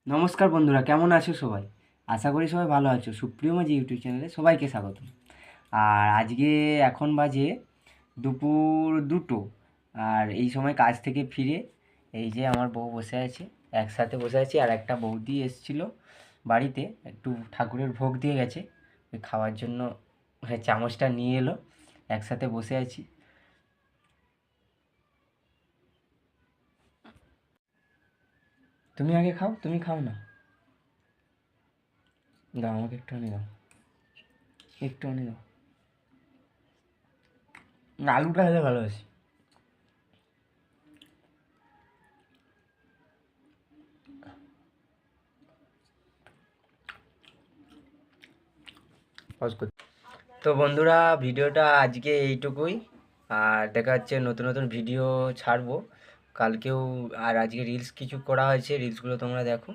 নমস্কার বন্ধুরা, কেমন আছো সবাই? আশা করি সবাই ভালো আছো। সুপ্রিয় মাঝি ইউটিউব চ্যানেলে সবাইকে স্বাগত। আর আজকে এখন বাজে দুপুর 2টো। আর এই সময় কাজ থেকে ফিরে এই যে আমার বউ বসে আছে, একসাথে বসে আছি। আর একটা বৌদি এসেছিল বাড়িতে, একটু ঠাকুরের ভোগ দিয়ে গেছে, ওই খাওয়ার জন্য চামচটা নিয়ে এলো, একসাথে বসে আছি। তুমি আগে খাও, তুমি খাও না, দাও আমাকে একটুখানি দাও, একটুখানি দাও। আলুটা খেতে ভালোবাসি। পজ কর। তো বন্ধুরা, ভিডিওটা আজকে এইটুকুই। আর দেখা যাচ্ছে নতুন নতুন ভিডিও ছাড়বো কালকেও। আর আজকে রিলস কিছু করা হয়েছে, রিলসগুলো তোমরা দেখো।